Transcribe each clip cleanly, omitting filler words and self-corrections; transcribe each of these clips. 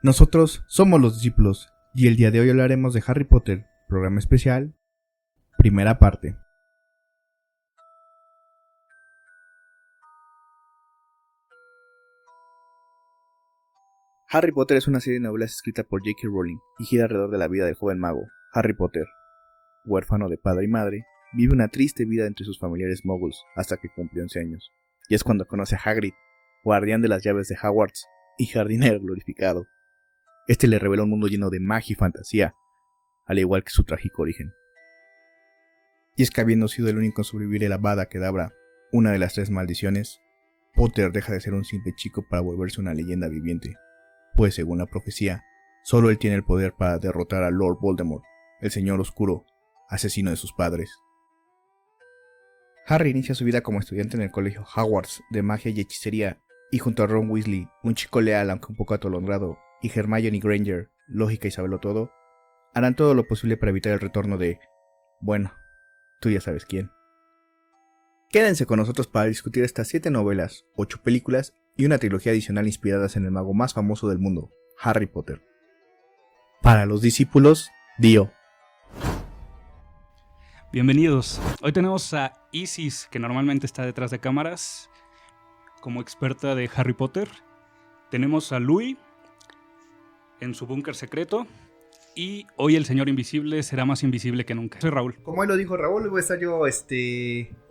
Nosotros somos los discípulos y el día de hoy hablaremos de Harry Potter, programa especial, primera parte. Harry Potter es una serie de novelas escrita por J.K. Rowling y gira alrededor de la vida del joven mago, Harry Potter. Huérfano de padre y madre, vive una triste vida entre sus familiares muggles hasta que cumple 11 años. Y es cuando conoce a Hagrid, guardián de las llaves de Hogwarts y jardinero glorificado. Este le revela un mundo lleno de magia y fantasía, al igual que su trágico origen. Y es que habiendo sido el único en sobrevivir el Avada Kedavra, una de las 3 maldiciones, Potter deja de ser un simple chico para volverse una leyenda viviente, pues según la profecía, solo él tiene el poder para derrotar a Lord Voldemort, el Señor Oscuro, asesino de sus padres. Harry inicia su vida como estudiante en el colegio Hogwarts de magia y hechicería, y junto a Ron Weasley, un chico leal aunque un poco atolondrado, y Hermione Granger, lógica y sabelotodo, harán todo lo posible para evitar el retorno de, bueno, tú ya sabes quién. Quédense con nosotros para discutir estas 7 novelas, 8 películas y una trilogía adicional inspiradas en el mago más famoso del mundo, Harry Potter. Para los discípulos, Dio. Bienvenidos. Hoy tenemos a Isis, que normalmente está detrás de cámaras, como experta de Harry Potter. Tenemos a Louis en su búnker secreto. Y hoy el señor invisible será más invisible que nunca. Soy Raúl. Como él lo dijo Raúl, voy a estar yo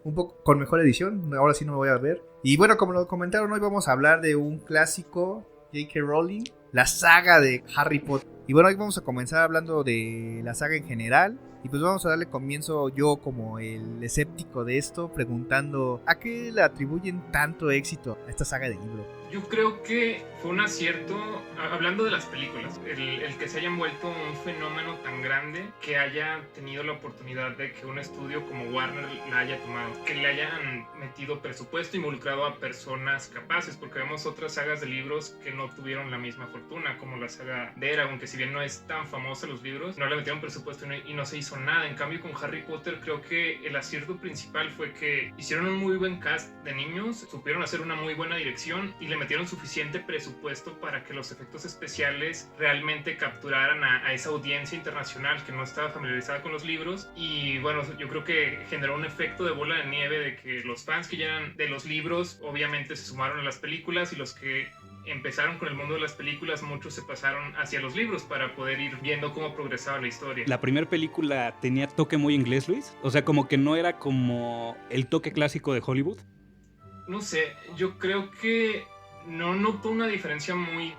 un poco con mejor edición. Ahora sí no me voy a ver. Y bueno, como lo comentaron, hoy vamos a hablar de un clásico, J.K. Rowling, la saga de Harry Potter. Y bueno, hoy vamos a comenzar hablando de la saga en general. Y pues vamos a darle comienzo yo como el escéptico de esto, preguntando ¿a qué le atribuyen tanto éxito a esta saga de libros? Yo creo que fue un acierto, hablando de las películas, el que se hayan vuelto un fenómeno tan grande, que haya tenido la oportunidad de que un estudio como Warner la haya tomado, que le hayan metido presupuesto, involucrado a personas capaces, porque vemos otras sagas de libros que no tuvieron la misma fortuna, como la saga de Eragon, que si bien no es tan famosa los libros, no le metieron presupuesto y no se hizo nada. En cambio con Harry Potter creo que el acierto principal fue que hicieron un muy buen cast de niños, supieron hacer una muy buena dirección y le metieron suficiente presupuesto para que los efectos especiales realmente capturaran a esa audiencia internacional que no estaba familiarizada con los libros. Y bueno, yo creo que generó un efecto de bola de nieve de que los fans que ya eran de los libros obviamente se sumaron a las películas, y los que empezaron con el mundo de las películas, muchos se pasaron hacia los libros para poder ir viendo cómo progresaba la historia. La primera película tenía toque muy inglés, Luis. O sea, como que no era como el toque clásico de Hollywood. No sé, yo creo que no noto una diferencia muy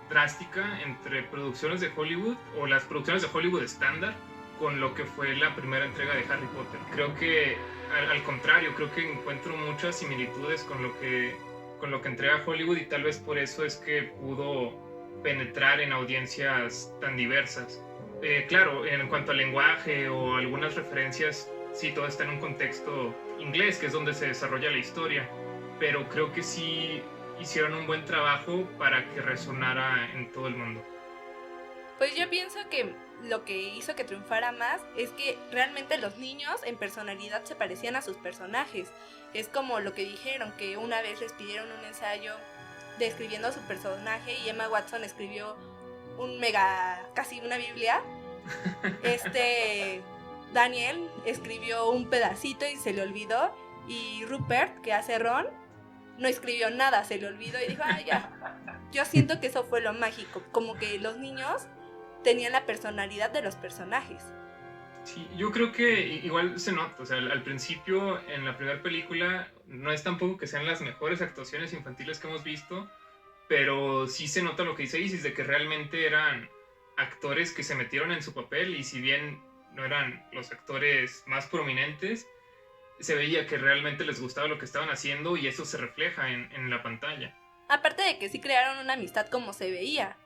drástica entre producciones de Hollywood o las producciones de Hollywood estándar con lo que fue la primera entrega de Harry Potter. Creo que al contrario, creo que encuentro muchas similitudes con lo que entrega Hollywood, y tal vez por eso es que pudo penetrar en audiencias tan diversas. Claro, en cuanto al lenguaje o algunas referencias, sí, todo está en un contexto inglés, que es donde se desarrolla la historia, pero creo que sí hicieron un buen trabajo para que resonara en todo el mundo. Pues yo pienso que lo que hizo que triunfara más es que realmente los niños en personalidad se parecían a sus personajes. Es como lo que dijeron, que una vez les pidieron un ensayo describiendo a su personaje y Emma Watson escribió casi una Biblia. Daniel escribió un pedacito y se le olvidó, y Rupert, que hace Ron, no escribió nada, se le olvidó y dijo, ya. Yo siento que eso fue lo mágico, como que los niños tenían la personalidad de los personajes. Sí, yo creo que igual se nota, o sea, al principio en la primera película no es tampoco que sean las mejores actuaciones infantiles que hemos visto, pero sí se nota lo que dice Isis, de que realmente eran actores que se metieron en su papel, y si bien no eran los actores más prominentes, se veía que realmente les gustaba lo que estaban haciendo, y eso se refleja en la pantalla. Aparte de que sí crearon una amistad como se veía.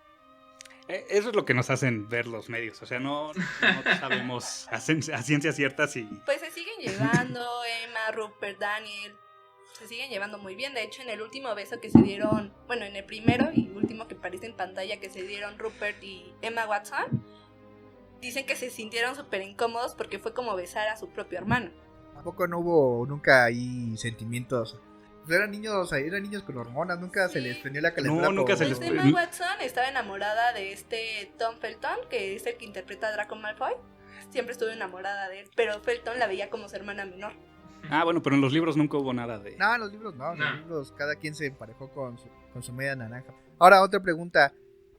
Eso es lo que nos hacen ver los medios. O sea, no sabemos a ciencia cierta si... Pues se siguen llevando, Emma, Rupert, Daniel, se siguen llevando muy bien. De hecho, en el último beso que se dieron, bueno, en el primero y último que aparece en pantalla que se dieron Rupert y Emma Watson, dicen que se sintieron súper incómodos porque fue como besar a su propio hermano. ¿A poco no hubo nunca ahí sentimientos Pues eran niños con hormonas, nunca se les prendió la calentura. No, nunca se les Pues Emma Watson estaba enamorada de Tom Felton, que es el que interpreta a Draco Malfoy. Siempre estuve enamorada de él, pero Felton la veía como su hermana menor. Bueno, pero en los libros nunca hubo nada de... No, en los libros no. En los libros cada quien se emparejó con su media naranja. Ahora, otra pregunta.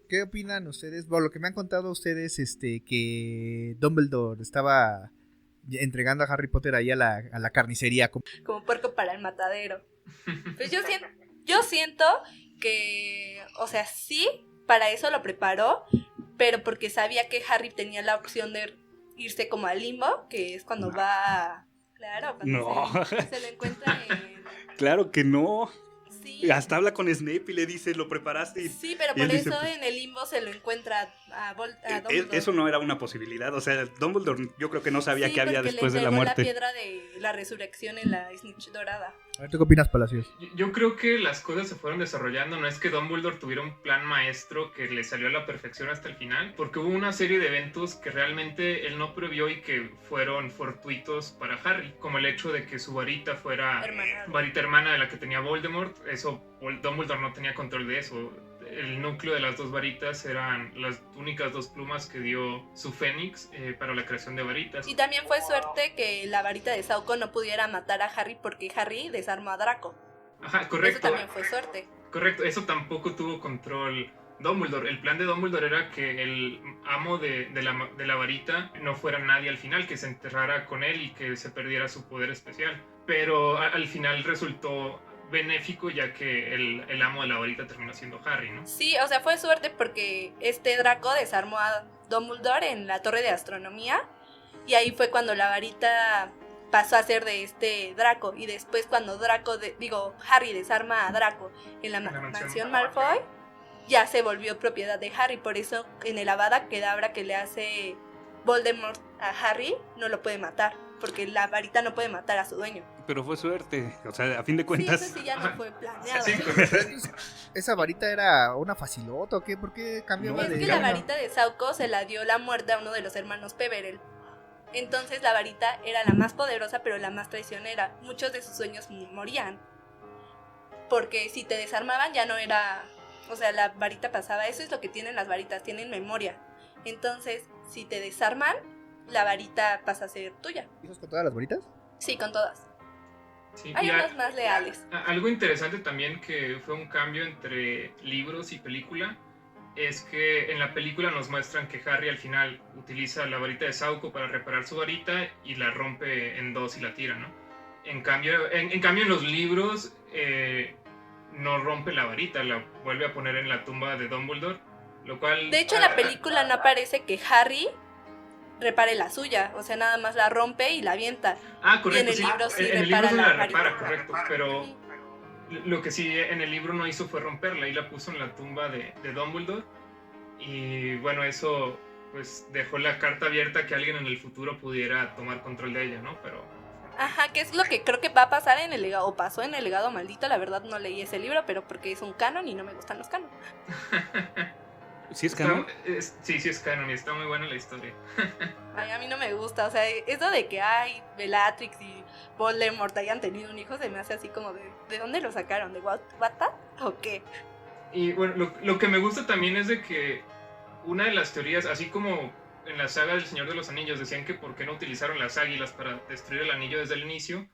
¿Qué opinan ustedes? Bueno, lo que me han contado ustedes, que Dumbledore estaba entregando a Harry Potter ahí a la carnicería. Como puerco para el matadero. Pues yo siento que, o sea, sí, para eso lo preparó, pero porque sabía que Harry tenía la opción de irse como al limbo, que es cuando va... Claro, cuando se lo encuentra en... Claro que no. Sí. Hasta habla con Snape y le dice, lo preparaste. Sí, pero por eso en el limbo se lo encuentra a Dumbledore. Eso no era una posibilidad. O sea, Dumbledore yo creo que no sabía qué había después le de la muerte. la piedra de la resurrección en la Snitch dorada. A ver, ¿tú qué opinas, Palacios? Yo creo que las cosas se fueron desarrollando. No es que Dumbledore tuviera un plan maestro que le salió a la perfección hasta el final, porque hubo una serie de eventos que realmente él no previó y que fueron fortuitos para Harry, como el hecho de que su varita fuera varita hermana de la que tenía Voldemort. Eso, Dumbledore no tenía control de eso. El núcleo de las dos varitas eran las únicas dos plumas que dio su Fénix para la creación de varitas. Y también fue suerte que la varita de Sauco no pudiera matar a Harry porque Harry desarmó a Draco. Ajá, correcto. Eso también fue suerte. Correcto, eso tampoco tuvo control Dumbledore. El plan de Dumbledore era que el amo de la varita no fuera nadie al final, que se enterrara con él y que se perdiera su poder especial. Pero al final resultó benéfico, ya que el amo de la varita terminó siendo Harry, ¿no? Sí, o sea, fue suerte porque Draco desarmó a Dumbledore en la torre de astronomía y ahí fue cuando la varita pasó a ser de Draco, y después cuando Harry desarma a Draco en la mansión Malfoy, ya se volvió propiedad de Harry. Por eso en el Avada Kedavra que le hace Voldemort a Harry no lo puede matar, porque la varita no puede matar a su dueño. Pero fue suerte, o sea, a fin de cuentas... Sí, eso sí ya no fue planeado. Sí, ¿Esa varita era una facilota o qué? ¿Por qué cambiaba Es de...? que la varita de Sauco se la dio la muerte a uno de los hermanos Peverell. Entonces la varita era la más poderosa, pero la más traicionera. Muchos de sus sueños morían. Porque si te desarmaban ya no era... O sea, la varita pasaba. Eso es lo que tienen las varitas, tienen memoria. Entonces, si te desarman, la varita pasa a ser tuya. ¿Eso con todas las varitas? Sí, con todas. Sí, Hay unas más leales. Algo interesante también que fue un cambio entre libros y película es que en la película nos muestran que Harry al final utiliza la varita de Sauco para reparar su varita y la rompe en dos y la tira, ¿no? En cambio en los libros no rompe la varita, la vuelve a poner en la tumba de Dumbledore, lo cual... De hecho, en la película no aparece que Harry repare la suya, o sea, nada más la rompe y la avienta. Correcto, y en el libro sí en el libro repara sí la la repara, varita. correcto, pero lo que sí en el libro no hizo fue romperla y la puso en la tumba de Dumbledore, y bueno, eso pues dejó la carta abierta que alguien en el futuro pudiera tomar control de ella, ¿no? Pero... Ajá, que es lo que creo que va a pasar en el legado, o pasó en el legado maldito. La verdad no leí ese libro, pero porque es un canon y no me gustan los canon. ¿Sí es canon? Sí es canon y está muy buena la historia. Ay, a mí no me gusta, o sea, eso de que Bellatrix y Voldemort hayan tenido un hijo se me hace así como ¿de dónde lo sacaron? ¿De Wattpad o qué? Y bueno, lo que me gusta también es de que una de las teorías, así como en la saga del Señor de los Anillos decían que por qué no utilizaron las águilas para destruir el anillo desde el inicio,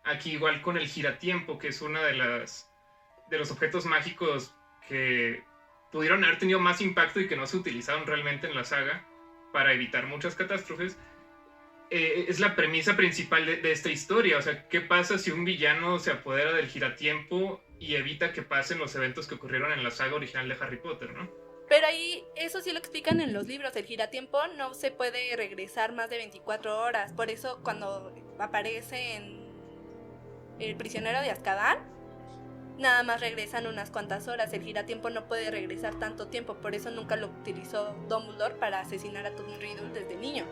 aquí igual con el giratiempo, que es una de los objetos mágicos que pudieron haber tenido más impacto y que no se utilizaron realmente en la saga para evitar muchas catástrofes, es la premisa principal de esta historia. O sea, ¿qué pasa si un villano se apodera del giratiempo y evita que pasen los eventos que ocurrieron en la saga original de Harry Potter, ¿no? Pero ahí, eso sí lo explican en los libros, el giratiempo no se puede regresar más de 24 horas, por eso cuando aparece en El prisionero de Azkaban, nada más regresan unas cuantas horas, el giratiempo no puede regresar tanto tiempo, por eso nunca lo utilizó Dumbledore para asesinar a Tom Riddle desde niño.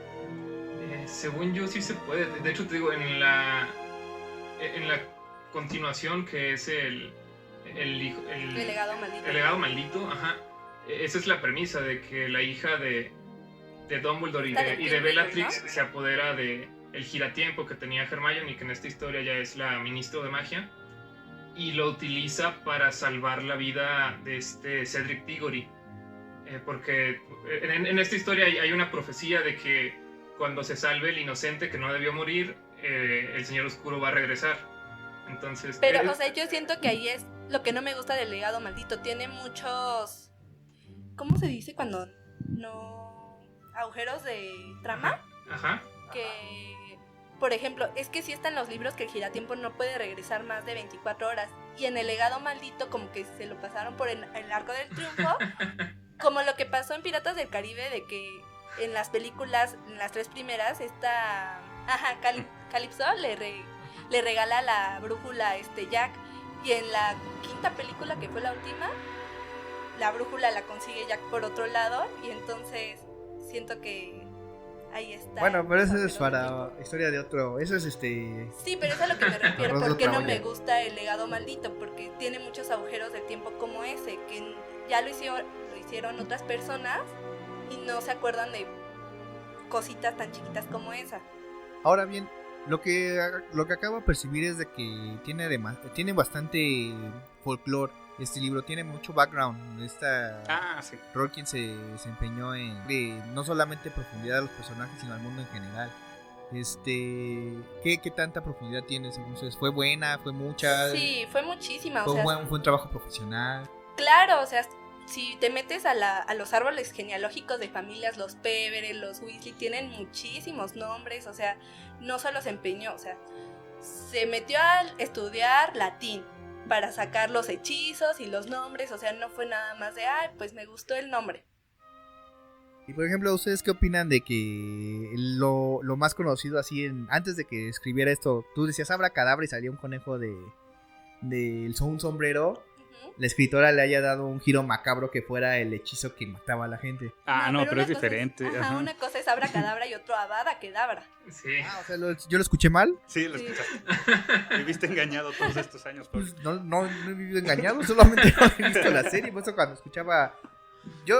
Según yo sí se puede, de hecho te digo, en la continuación que es el legado maldito. El legado maldito, ajá. Esa es la premisa de que la hija de Dumbledore y de Bellatrix, ¿no?, se apodera de el giratiempo que tenía Hermione, que en esta historia ya es la ministro de magia. y lo utiliza para salvar la vida de Cedric Diggory. Porque en esta historia hay una profecía de que cuando se salve el inocente que no debió morir, el Señor Oscuro va a regresar. Entonces, pero, o sea, yo siento que ahí es lo que no me gusta del legado maldito. Tiene muchos... ¿Cómo se dice cuando no... agujeros de trama? Ajá. Que, por ejemplo, es que sí están los libros que el giratiempo no puede regresar más de 24 horas. Y en el legado maldito como que se lo pasaron por el arco del triunfo. Como lo que pasó en Piratas del Caribe, de que en las películas, en las 3 primeras, Calypso le regala la brújula a Jack. Y en la 5ª película, que fue la última, la brújula la consigue Jack por otro lado. Y entonces siento que ahí está. Bueno, pero eso es para historia de otro. Eso es Sí, pero eso es a lo que me refiero. Arroz de Porque otra no me olla. gusta el legado maldito. Porque tiene muchos agujeros de tiempo como ese. Que ya lo hicieron otras personas y no se acuerdan de cositas tan chiquitas como esa. Ahora bien, lo que acabo de percibir es de que tiene bastante folclore. Este libro tiene mucho background. Sí. Tolkien se empeñó en no solamente profundidad de los personajes, sino al mundo en general. ¿Qué tanta profundidad tiene según ustedes? ¿Fue buena? ¿Fue mucha? Sí, fue muchísima. ¿Fue un trabajo profesional? Claro, o sea, si te metes a los árboles genealógicos de familias, los Peverell, los Weasley, tienen muchísimos nombres, o sea, no solo se empeñó, o sea, se metió a estudiar latín para sacar los hechizos y los nombres, o sea, no fue nada más de, pues me gustó el nombre. Y por ejemplo, ¿ustedes qué opinan de que lo más conocido así, antes de que escribiera esto, tú decías abracadabra y salía un conejo de un sombrero? La escritora le haya dado un giro macabro que fuera el hechizo que mataba a la gente. No, pero es una cosa diferente. Ajá. Una cosa es abracadabra y otro avada kedavra. Sí. O sea, ¿yo lo escuché mal? Sí, lo escuchaste. Viviste engañado todos estos años, Pablo. Pues no he vivido engañado, solamente no he visto la serie. Por eso cuando escuchaba... Yo,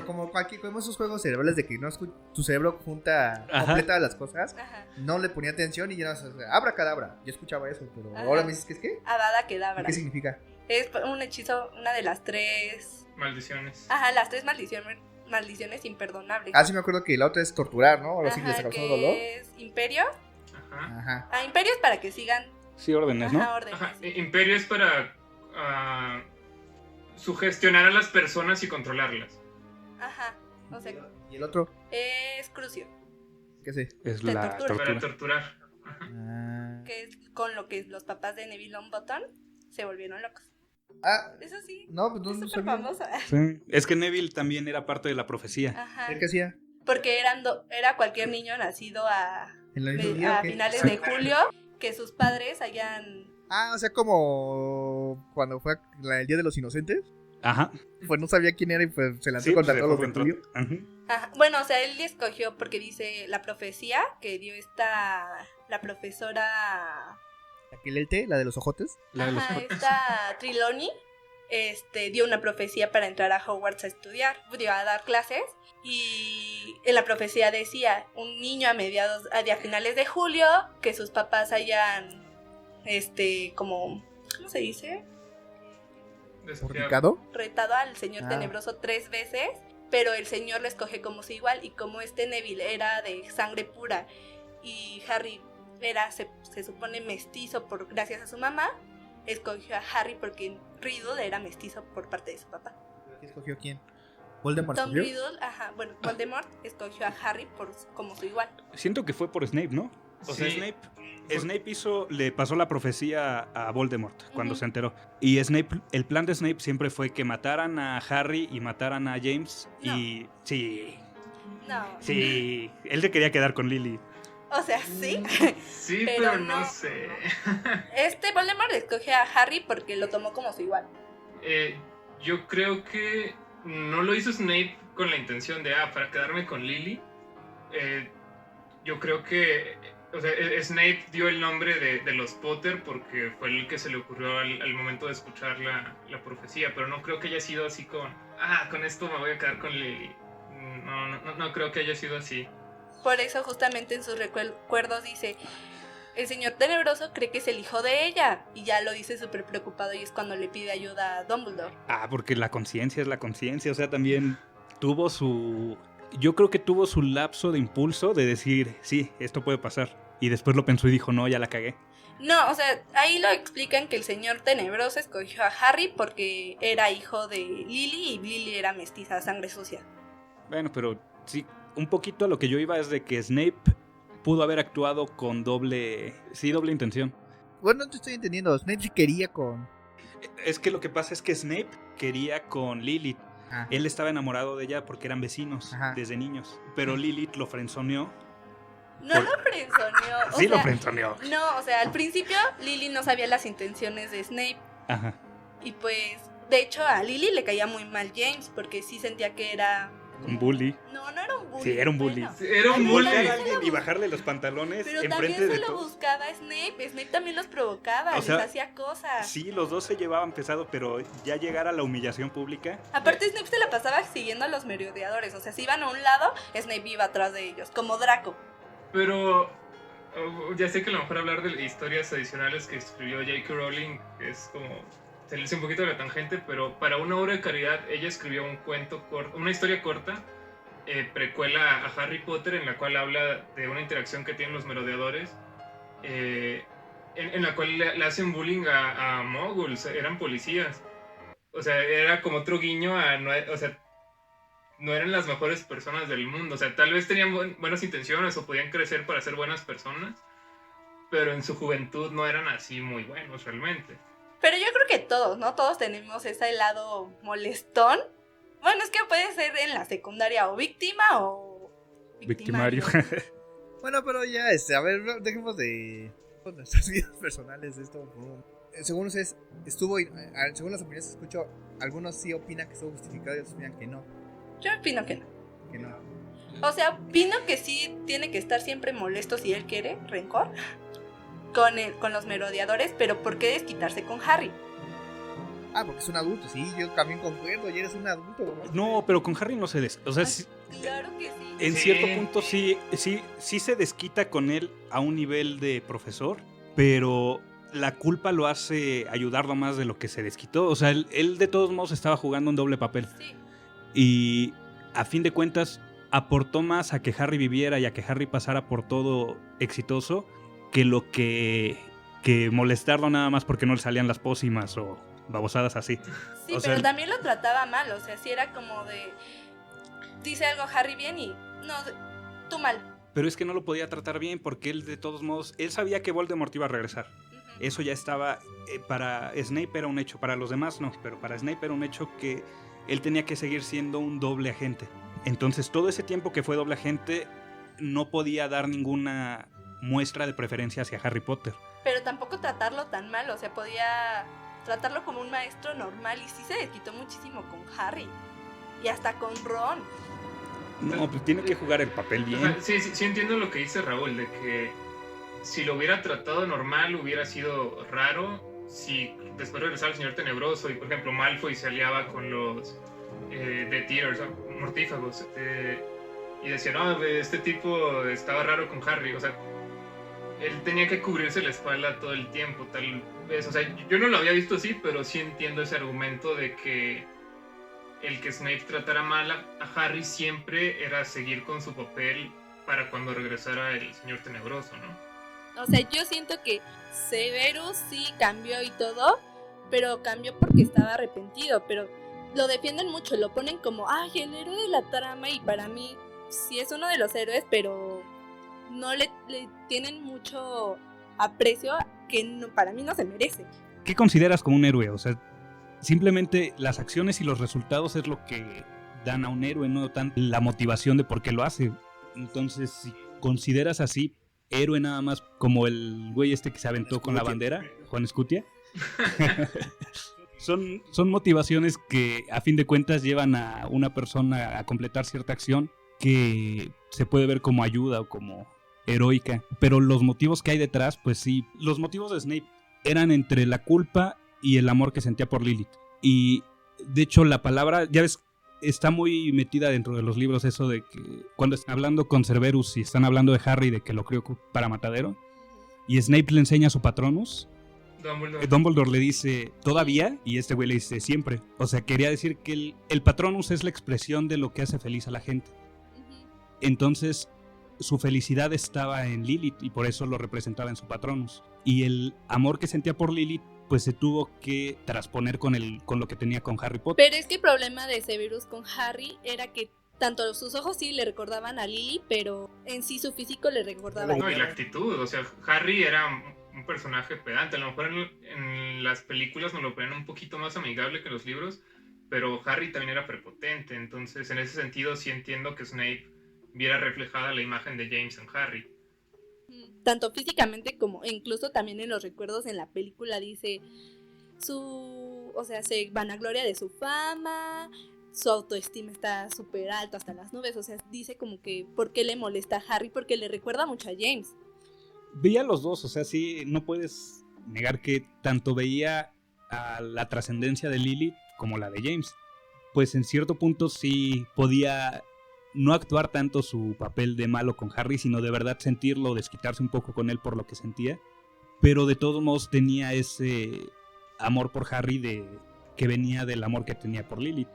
como esos juegos cerebrales de que no tu cerebro completa las cosas, Ajá. no le ponía atención y ya no abracadabra. Yo escuchaba eso, pero ahora me dices que es qué. Avada kedavra. ¿Qué significa? Es un hechizo, una de las 3... Maldiciones. Ajá, las 3 maldiciones imperdonables. Sí me acuerdo que la otra es torturar, ¿no? O así que les Ajá, causó dolor. es imperio. Ajá. Ajá. Imperio es para que sigan. Sí, órdenes, ¿no? Órdenes. Ajá. Imperio es para sugestionar a las personas y controlarlas. Ajá. O sea, ¿Y el otro? es crucio. ¿Qué sé? Es Te la tortura. Para tortura. torturar. Que es con lo que los papás de Neville Longbottom se volvieron locos. Eso sí. No, pues Es no súper sabía. famosa. Sí. Es que Neville también era parte de la profecía. Ajá. ¿Qué hacía? Porque era cualquier niño nacido ¿En el mismo día a o qué? finales de julio que sus padres hayan... O sea, como cuando fue el Día de los Inocentes. Ajá. Pues no sabía quién era y pues se lanzó Sí, contra se todos fue los de contra- Julio. Ajá. Ajá. Bueno, o sea, él escogió porque dice la profecía que dio la profesora... La de los ojotes. La de los Ajá, cortes. esta Trelawney dio una profecía para entrar a Hogwarts a estudiar, a dar clases, y en la profecía decía un niño a finales de julio, que sus papás hayan, ¿cómo se dice? ¿Fornicado? Retado al señor tenebroso 3 veces, pero el señor lo escoge como su igual, y como Neville era de sangre pura, y Harry se supone mestizo gracias a su mamá, escogió a Harry porque Riddle era mestizo por parte de su papá. ¿Quién escogió quién? ¿Voldemort Tom escogió? Riddle, Voldemort escogió a Harry como su igual. Siento que fue por Snape, ¿no? O sea, Sí. Snape le pasó la profecía a Voldemort cuando Ujú. se enteró. Y el plan de Snape siempre fue que mataran a Harry y mataran a James. No. Y sí, No. él se quería quedar con Lily. O sea, sí. Sí, Pero pero no no. sé. Voldemort escoge a Harry porque lo tomó como su igual. Yo creo que no lo hizo Snape con la intención de, para quedarme con Lily. Yo creo que, o sea, Snape dio el nombre de los Potter porque fue el que se le ocurrió al momento de escuchar la profecía, pero no creo que haya sido así con esto me voy a quedar con Lily. No creo que haya sido así. Por eso justamente en sus recuerdos dice, el señor Tenebroso cree que es el hijo de ella y ya lo dice súper preocupado y es cuando le pide ayuda a Dumbledore. Porque la conciencia es la conciencia, o sea, también tuvo su... Yo creo que tuvo su lapso de impulso de decir, sí, esto puede pasar. Y después lo pensó y dijo, no, ya la cagué. No, o sea, ahí lo explican que el señor Tenebroso escogió a Harry porque era hijo de Lily y Lily era mestiza, sangre sucia. Bueno, pero sí, un poquito a lo que yo iba es de que Snape pudo haber actuado con doble intención. Bueno, no te estoy entendiendo. Snape sí quería con... Es que lo que pasa es que Snape quería con Lilith. Ah. Él estaba enamorado de ella porque eran vecinos desde niños. Pero Lilith lo frenzoneó. No lo frenzoneó. Sí, lo frenzoneó. No, o sea, al principio Lily no sabía las intenciones de Snape. Ajá. Y pues, de hecho, a Lily le caía muy mal James porque sí sentía que era... Un bully. No era un bully. Sí, era un bully. Bueno. Sí, era un Ay, bully. Voltear a alguien y bajarle los pantalones Pero enfrente también de se lo todos. buscaba Snape. Snape también los provocaba, O sea, les hacía cosas. Sí, los dos se llevaban pesado, pero ya llegar a la humillación pública. Aparte, Snape se la pasaba siguiendo a los merodeadores. O sea, si iban a un lado, Snape iba atrás de ellos, como Draco. Pero ya sé que a lo mejor hablar de historias adicionales que escribió J.K. Rowling es como salirse un poquito de la tangente, pero para una obra de caridad ella escribió un cuento corto, una historia corta, precuela a Harry Potter, en la cual habla de una interacción que tienen los merodeadores, en la cual le hacen bullying a muggles, eran policías. O sea, era como otro guiño a... o sea, no eran las mejores personas del mundo. O sea, tal vez tenían buenas intenciones o podían crecer para ser buenas personas, pero en su juventud no eran así muy buenos realmente. Pero yo creo que todos, ¿no? Todos tenemos ese lado molestón. Bueno, es que puede ser en la secundaria o víctima o... Victimario. Bueno, pero ya, a ver, dejemos de nuestras vidas personales esto. Según ustedes, según las opiniones que escucho, algunos sí opinan que estuvo justificado y otros opinan que no. Yo opino que no. Que no. O sea, opino que sí tiene que estar siempre molesto si él quiere, rencor, con los merodeadores, pero ¿por qué desquitarse con Harry? Porque es un adulto, sí, yo también concuerdo, ya eres un adulto. No, pero con Harry no se o sea, Claro que sí. en cierto punto sí se desquita con él a un nivel de profesor, pero la culpa lo hace ayudarlo más de lo que se desquitó. O sea, él de todos modos estaba jugando un doble papel. Sí. Y a fin de cuentas aportó más a que Harry viviera y a que Harry pasara por todo exitoso que lo que molestarlo nada más porque no le salían las pócimas o babosadas así. Sí, O pero sea, también lo trataba mal, o sea, sí era como de... Dice algo Harry bien y... No, tú mal. Pero es que no lo podía tratar bien porque él de todos modos, él sabía que Voldemort iba a regresar. Ujú. Eso ya estaba, para Snape era un hecho, para los demás no, pero para Snape era un hecho que él tenía que seguir siendo un doble agente. Entonces todo ese tiempo que fue doble agente no podía dar ninguna muestra de preferencia hacia Harry Potter. Pero tampoco tratarlo tan mal, o sea, podía tratarlo como un maestro normal y sí se desquitó muchísimo con Harry. Y hasta con Ron. No, pues tiene que jugar el papel O bien. sea, sí entiendo lo que dice Raúl, de que si lo hubiera tratado normal hubiera sido raro. Si después regresaba el señor Tenebroso y, por ejemplo, Malfoy se aliaba con los Death Eaters, mortífagos, y decía, no, este tipo estaba raro con Harry. O sea, él tenía que cubrirse la espalda todo el tiempo, tal vez. O sea, yo no lo había visto así, pero sí entiendo ese argumento de que el que Snape tratara mal a Harry siempre era seguir con su papel para cuando regresara el señor Tenebroso, ¿no? O sea, yo siento que Severus sí cambió y todo, pero cambió porque estaba arrepentido, pero lo defienden mucho, lo ponen como, ay, el héroe de la trama, y para mí sí es uno de los héroes, pero no le tienen mucho aprecio que no, para mí no se merece. ¿Qué consideras como un héroe? O sea, simplemente las acciones y los resultados es lo que dan a un héroe, no tanto la motivación de por qué lo hace. Entonces, si consideras así, héroe nada más como el güey este que se aventó con la bandera, Juan Escutia, son motivaciones que a fin de cuentas llevan a una persona a completar cierta acción que se puede ver como ayuda o como heroica. Pero los motivos que hay detrás, pues sí, los motivos de Snape eran entre la culpa y el amor que sentía por Lilith. Y de hecho la palabra, ya ves, está muy metida dentro de los libros eso de que cuando están hablando con Cerberus y están hablando de Harry, de que lo crió para matadero, y Snape le enseña su Patronus. Dumbledore. Dumbledore le dice, ¿todavía? Y este güey le dice, siempre. O sea, quería decir que el Patronus es la expresión de lo que hace feliz a la gente. Entonces, su felicidad estaba en Lilith y por eso lo representaba en su Patronus. Y el amor que sentía por Lilith, pues se tuvo que transponer con lo que tenía con Harry Potter. Pero es que el problema de Severus con Harry era que tanto sus ojos sí le recordaban a Lily, pero en sí su físico le recordaba a No, y la ella. actitud, o sea, Harry era un personaje pedante. A lo mejor en las películas nos lo ponen un poquito más amigable que en los libros, pero Harry también era prepotente. Entonces, en ese sentido, sí entiendo que Snape viera reflejada la imagen de James en Harry. Tanto físicamente como incluso también en los recuerdos en la película dice se vanagloria de su fama, su autoestima está súper alto hasta las nubes, o sea, dice como que ¿por qué le molesta a Harry? Porque le recuerda mucho a James. Veía a los dos, o sea, sí, no puedes negar que tanto veía a la trascendencia de Lily como la de James. Pues en cierto punto sí podía no actuar tanto su papel de malo con Harry, sino de verdad sentirlo, desquitarse un poco con él por lo que sentía. Pero de todos modos tenía ese amor por Harry que venía del amor que tenía por Lily.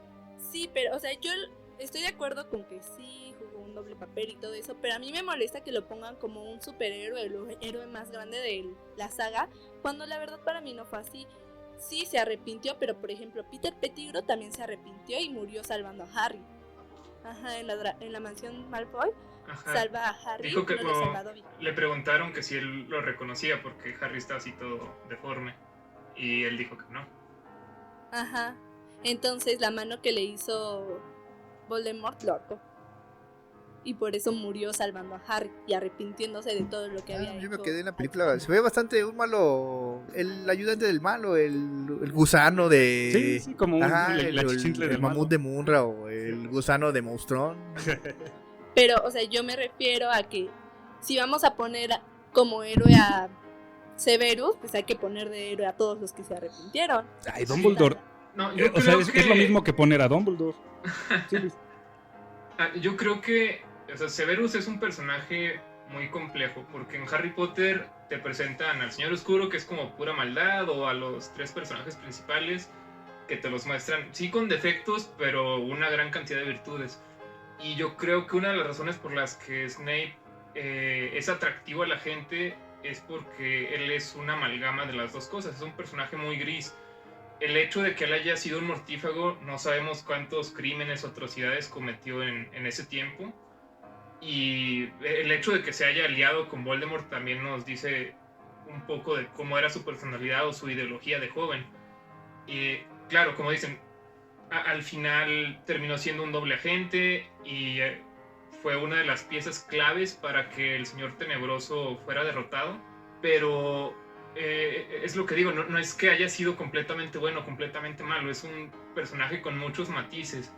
Sí, pero, o sea, yo estoy de acuerdo con que sí jugó un doble papel y todo eso, pero a mí me molesta que lo pongan como un superhéroe, el héroe más grande de la saga, cuando la verdad para mí no fue así. Sí, se arrepintió, pero por ejemplo, Peter Pettigrew también se arrepintió y murió salvando a Harry. Ajá, en la mansión Malfoy. Ajá. Salva a Harry. Dijo que no lo ha salvado bien. le preguntaron que si él lo reconocía porque Harry está así todo deforme. Y él dijo que no. Ajá. Entonces la mano que le hizo Voldemort lo ahorcó. Y por eso murió salvando a Harry y arrepintiéndose de todo lo que había hecho. Yo me quedé en la película. Se ve bastante un malo. El ayudante del malo, el gusano de. Sí, como el mamut de Munra o el gusano de Monstrón. Pero, o sea, yo me refiero a que si vamos a poner como héroe a Severus, pues hay que poner de héroe a todos los que se arrepintieron. Ay, Dumbledore. No, yo o sea, creo que es lo mismo que poner a Dumbledore. Sí. Yo creo que, o sea, Severus es un personaje muy complejo, porque en Harry Potter te presentan al Señor Oscuro, que es como pura maldad, o a los tres personajes principales, que te los muestran, sí con defectos, pero una gran cantidad de virtudes. Y yo creo que una de las razones por las que Snape es atractivo a la gente es porque él es una amalgama de las dos cosas, es un personaje muy gris. El hecho de que él haya sido un mortífago, no sabemos cuántos crímenes o atrocidades cometió en ese tiempo. Y el hecho de que se haya aliado con Voldemort también nos dice un poco de cómo era su personalidad o su ideología de joven. Y claro, como dicen, al final terminó siendo un doble agente y fue una de las piezas claves para que el Señor Tenebroso fuera derrotado. Pero es lo que digo, no es que haya sido completamente bueno o completamente malo, es un personaje con muchos matices.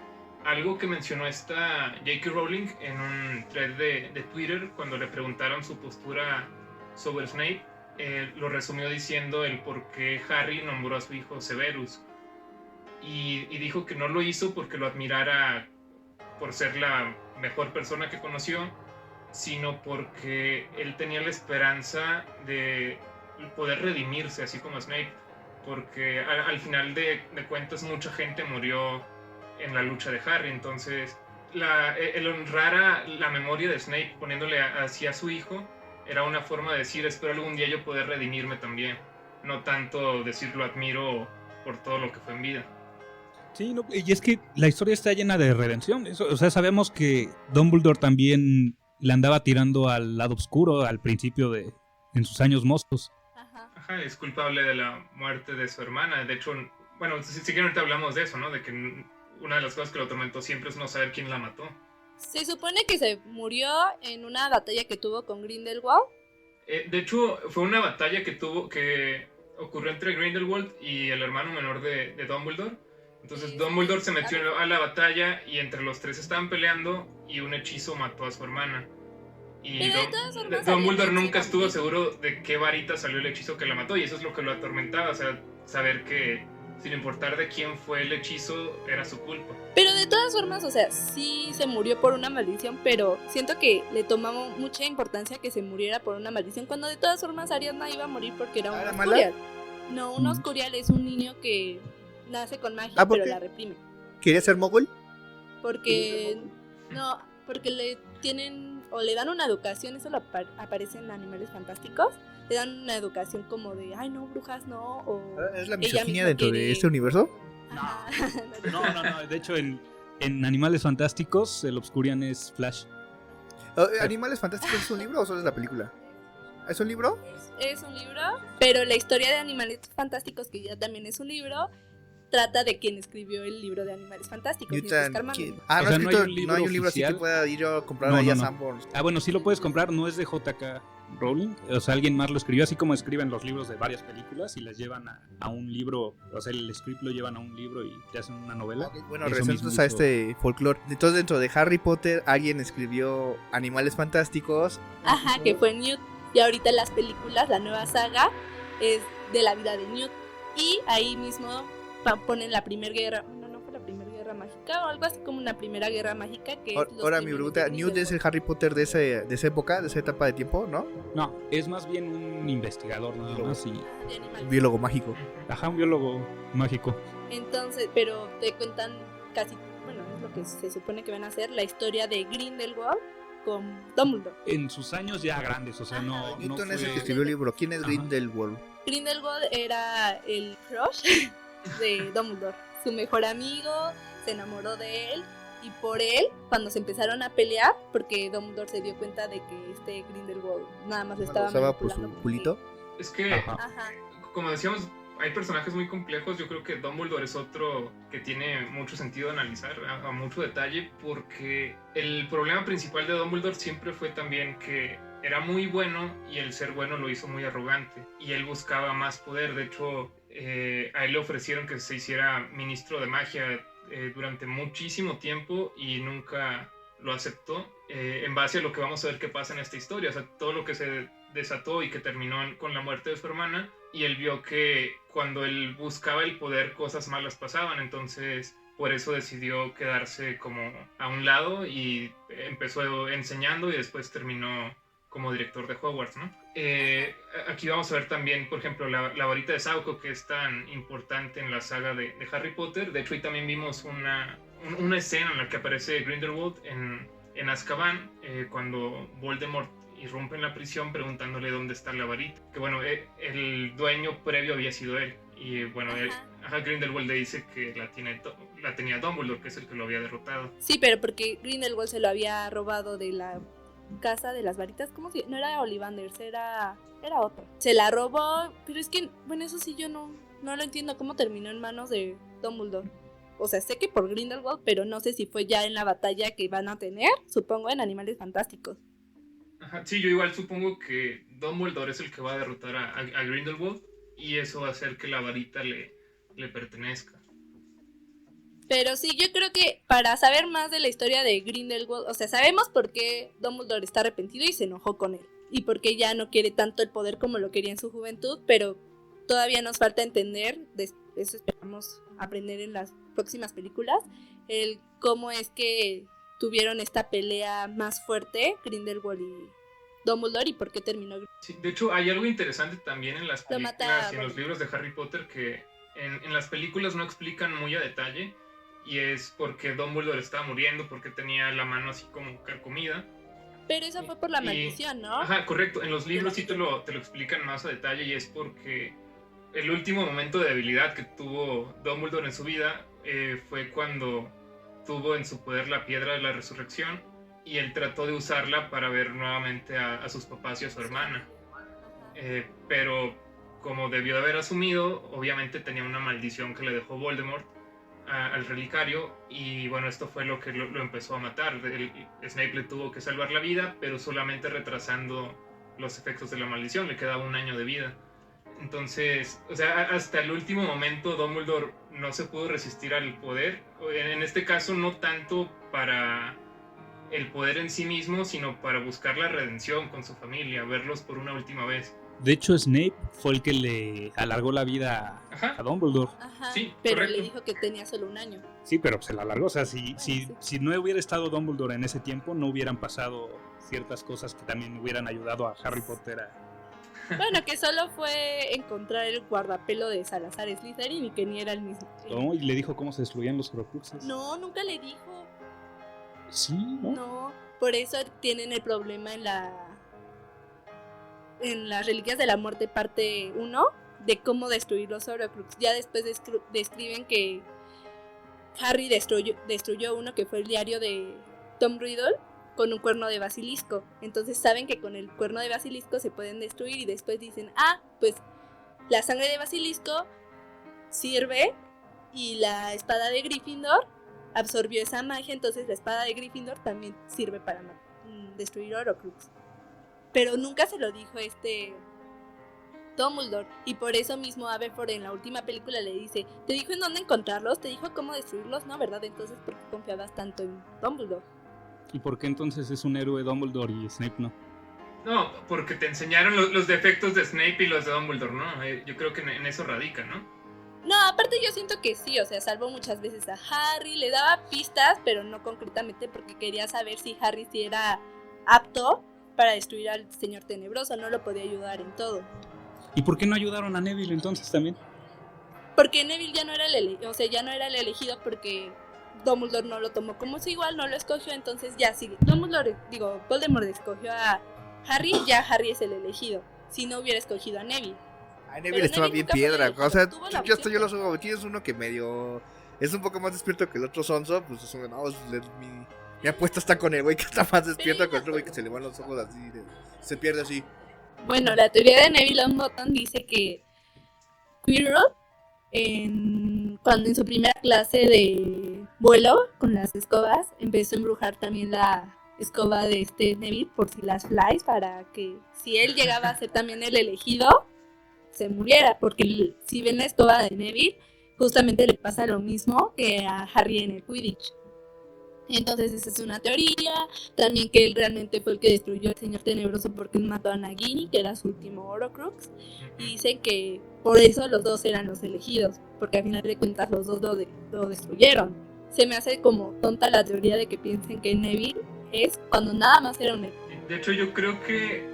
Algo que mencionó esta J.K. Rowling en un thread de Twitter cuando le preguntaron su postura sobre Snape, lo resumió diciendo el por qué Harry nombró a su hijo Severus. Y dijo que no lo hizo porque lo admirara por ser la mejor persona que conoció, sino porque él tenía la esperanza de poder redimirse, así como Snape, porque al final de cuentas mucha gente murió en la lucha de Harry. Entonces el honrar a la memoria de Snape poniéndole hacia su hijo era una forma de decir, espero algún día yo poder redimirme también, no tanto decir lo admiro por todo lo que fue en vida. Sí, no, y es que la historia está llena de redención. O sea, sabemos que Dumbledore también le andaba tirando al lado oscuro al principio en sus años mozos. Ajá, es culpable de la muerte de su hermana. De hecho, bueno, si quieren ahorita hablamos de eso, ¿no? De que una de las cosas que lo atormentó siempre es no saber quién la mató. Se supone que se murió en una batalla que tuvo con Grindelwald. De hecho, fue una batalla que ocurrió entre Grindelwald y el hermano menor de Dumbledore. Entonces Dumbledore se metió a la batalla y entre los tres estaban peleando y un hechizo mató a su hermana. Y Dumbledore nunca estuvo seguro de qué varita salió el hechizo que la mató, y eso es lo que lo atormentaba, o sea, saber que sin importar de quién fue el hechizo, era su culpa. Pero de todas formas, o sea, sí se murió por una maldición, pero siento que le tomamos mucha importancia que se muriera por una maldición, cuando de todas formas Ariadna iba a morir porque era un ¿Era Oscurial. No, un Oscurial es un niño que nace con magia, ¿por pero qué? la reprime. ¿Quería ser mogul? Porque porque le tienen o le dan una educación, eso aparece en Animales Fantásticos, le dan una educación como de, ay no, brujas no, o ¿Es la ella misoginia misma dentro de quiere- este universo? Ajá. No. De hecho, en Animales Fantásticos, el Obscurian es Flash. ¿Animales Fantásticos es un libro o solo es la película? ¿Es un libro? Es un libro, pero la historia de Animales Fantásticos, que ya también es un libro, trata de quien escribió el libro de Animales Fantásticos, Newt Newton, Scamander. ¿quién? O no, sea, es no que hay un libro no hay un libro así que oficial. pueda ir yo a comprar No, allá a no. Sanborns. Bueno, sí lo puedes comprar, no es de J.K. Rowling. O sea, alguien más lo escribió, así como escriben los libros de varias películas y les llevan a un libro. O sea, el script lo llevan a un libro y te hacen una novela. Ok, bueno, Eso regresando mismo a hizo- este folclore. Entonces, dentro de Harry Potter, alguien escribió Animales Fantásticos. Ajá, que fue Newt. Y ahorita las películas, la nueva saga, es de la vida de Newt. Y ahí mismo ponen la primera guerra. No fue la primera guerra mágica, o algo así como una primera guerra mágica. Que es los Ahora mi crímenes pregunta, de ¿Newt es el Grindelwald. Harry Potter de esa época, de esa etapa de tiempo, no? No, es más bien un investigador nada más y... De animales. Un biólogo mágico. Ajá, un biólogo mágico. Entonces, pero te cuentan casi, bueno, es lo que se supone que van a hacer, la historia de Grindelwald con Dumbledore. En sus años ya grandes, o sea, no Newton es el fue- que escribió el libro. ¿Quién es Ajá. Grindelwald? Grindelwald era el crush de Dumbledore, su mejor amigo, se enamoró de él y por él, cuando se empezaron a pelear, porque Dumbledore se dio cuenta de que este Grindelwald nada más lo estaba ¿Usaba por manipulando su porque- culito? Es que, Ajá. Ajá. como decíamos, hay personajes muy complejos. Yo creo que Dumbledore es otro que tiene mucho sentido analizar a mucho detalle, porque el problema principal de Dumbledore siempre fue también que era muy bueno y el ser bueno lo hizo muy arrogante y él buscaba más poder. De hecho, a él le ofrecieron que se hiciera ministro de magia durante muchísimo tiempo y nunca lo aceptó, en base a lo que vamos a ver que pasa en esta historia. O sea, todo lo que se desató y que terminó con la muerte de su hermana, y él vio que cuando él buscaba el poder cosas malas pasaban. Entonces por eso decidió quedarse como a un lado y empezó enseñando y después terminó como director de Hogwarts, ¿no? Aquí vamos a ver también, por ejemplo, la varita de Sauco, que es tan importante en la saga de Harry Potter. De hecho, ahí también vimos una escena en la que aparece Grindelwald en Azkaban, cuando Voldemort irrumpe en la prisión preguntándole dónde está la varita. Que bueno, el dueño previo había sido él. Y bueno, Grindelwald le dice que la tenía Dumbledore, que es el que lo había derrotado. Sí, pero porque Grindelwald se lo había robado de la casa de las varitas. ¿Cómo se? No era Ollivanders, era otro. Se la robó, pero es que, bueno, eso sí yo no lo entiendo cómo terminó en manos de Dumbledore. O sea, sé que por Grindelwald, pero no sé si fue ya en la batalla que van a tener, supongo, en Animales Fantásticos. Ajá, sí, yo igual supongo que Dumbledore es el que va a derrotar a Grindelwald y eso va a hacer que la varita le pertenezca. Pero sí, yo creo que para saber más de la historia de Grindelwald, o sea, sabemos por qué Dumbledore está arrepentido y se enojó con él. Y por qué ya no quiere tanto el poder como lo quería en su juventud, pero todavía nos falta entender, eso esperamos aprender en las próximas películas, el cómo es que tuvieron esta pelea más fuerte, Grindelwald y Dumbledore, y por qué terminó. Sí, de hecho, hay algo interesante también en las Lo películas mata y en los libros de Harry Potter que en las películas no explican muy a detalle, y es porque Dumbledore estaba muriendo, porque tenía la mano así como carcomida. Pero eso fue por la maldición, ¿no? Ajá, correcto. En los libros sí te lo explican más a detalle, y es porque el último momento de debilidad que tuvo Dumbledore en su vida fue cuando tuvo en su poder la piedra de la resurrección y él trató de usarla para ver nuevamente a sus papás y a su hermana. Pero como debió de haber asumido, obviamente tenía una maldición que le dejó Voldemort al relicario, y bueno, esto fue lo que lo empezó a matar. Snape le tuvo que salvar la vida, pero solamente retrasando los efectos de la maldición. Le quedaba 1 año de vida. Entonces, o sea, hasta el último momento Dumbledore no se pudo resistir al poder. En este caso no tanto para el poder en sí mismo, sino para buscar la redención con su familia, verlos por una última vez. De hecho, Snape fue el que le alargó la vida Ajá. a Dumbledore. Ajá, Sí, pero correcto. le dijo que tenía solo un año. Sí, pero se la alargó. O sea, si Sí. no hubiera estado Dumbledore en ese tiempo, no hubieran pasado ciertas cosas que también hubieran ayudado a Harry Potter a... Bueno, que solo fue encontrar el guardapelo de Salazar Slytherin y que ni era el mismo. ¿no? Y le dijo cómo se destruían los Horcruxes. No, nunca le dijo. Sí, ¿no? No, por eso tienen el problema en las Reliquias de la Muerte parte 1 de cómo destruir los Horcruxes. Ya después describen que Harry destruyó uno que fue el diario de Tom Riddle con un cuerno de basilisco. Entonces saben que con el cuerno de basilisco se pueden destruir y después dicen, pues la sangre de basilisco sirve y la espada de Gryffindor absorbió esa magia, entonces la espada de Gryffindor también sirve para destruir Horcrux. Pero nunca se lo dijo Dumbledore, y por eso mismo Aberforth en la última película le dice, ¿te dijo en dónde encontrarlos? ¿Te dijo cómo destruirlos? No, ¿verdad? Entonces, ¿por qué confiabas tanto en Dumbledore? ¿Y por qué entonces es un héroe Dumbledore y Snape no? No, porque te enseñaron los defectos de Snape y los de Dumbledore, ¿no? Yo creo que en eso radica, ¿no? No, aparte yo siento que sí, o sea, salvó muchas veces a Harry, le daba pistas, pero no concretamente porque quería saber si Harry sí era apto para destruir al Señor Tenebroso, no lo podía ayudar en todo. ¿Y por qué no ayudaron a Neville entonces también? Porque Neville ya no era ya no era el elegido porque Dumbledore no lo tomó como si igual no lo escogió, entonces ya sí, Voldemort escogió a Harry, ya Harry es el elegido, si no hubiera escogido a Neville. Ay, Neville estaba Neville bien nunca fue piedra. elegido, O sea, tuvo la yo opción. lo subo. Tienes uno que medio. Es un poco más despierto que el otro sonso. Pues es un. No, mi apuesta está con el güey que está más despierto que el otro güey que se le van los ojos así. Se pierde así. Bueno, la teoría de Neville Longbottom dice que Quirrell, cuando en su primera clase de vuelo con las escobas, empezó a embrujar también la escoba de Neville por si las flies, para que si él llegaba a ser también el elegido, se muriera, porque si ven la escoba de Neville, justamente le pasa lo mismo que a Harry en el Quidditch. Entonces esa es una teoría, también que él realmente fue el que destruyó al Señor Tenebroso porque mató a Nagini, que era su último Horcrux, y dicen que por eso los dos eran los elegidos, porque al final de cuentas los dos lo destruyeron. Se me hace como tonta la teoría de que piensen que Neville es cuando nada más era un elegido. De hecho, yo creo que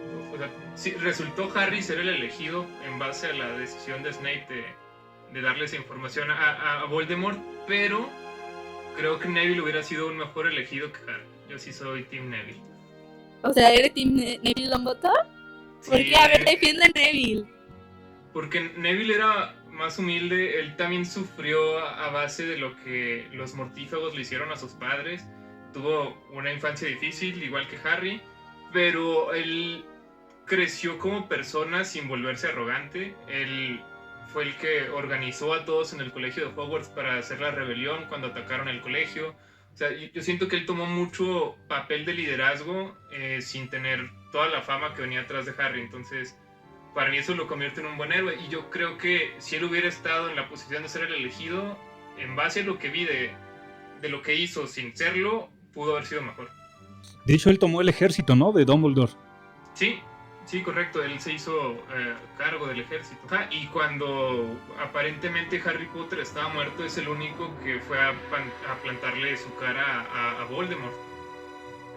sí, resultó Harry ser el elegido en base a la decisión de Snape de darle esa información a Voldemort, pero creo que Neville hubiera sido un mejor elegido que Harry. Yo sí soy Team Neville. O sea, ¿eres Team Neville Longbottom? ¿Por qué? A ver, defiende a Neville. Porque Neville era más humilde, él también sufrió a base de lo que los mortífagos le hicieron a sus padres. Tuvo una infancia difícil, igual que Harry, pero él creció como persona sin volverse arrogante. Él fue el que organizó a todos en el colegio de Hogwarts para hacer la rebelión cuando atacaron el colegio. O sea, yo siento que él tomó mucho papel de liderazgo sin tener toda la fama que venía atrás de Harry. Entonces, para mí eso lo convierte en un buen héroe. Y yo creo que si él hubiera estado en la posición de ser el elegido, en base a lo que vi de lo que hizo sin serlo, pudo haber sido mejor. De hecho, él tomó el ejército, ¿no? De Dumbledore. Sí, correcto, él se hizo cargo del ejército. Y cuando aparentemente Harry Potter estaba muerto, es el único que fue a plantarle su cara a Voldemort.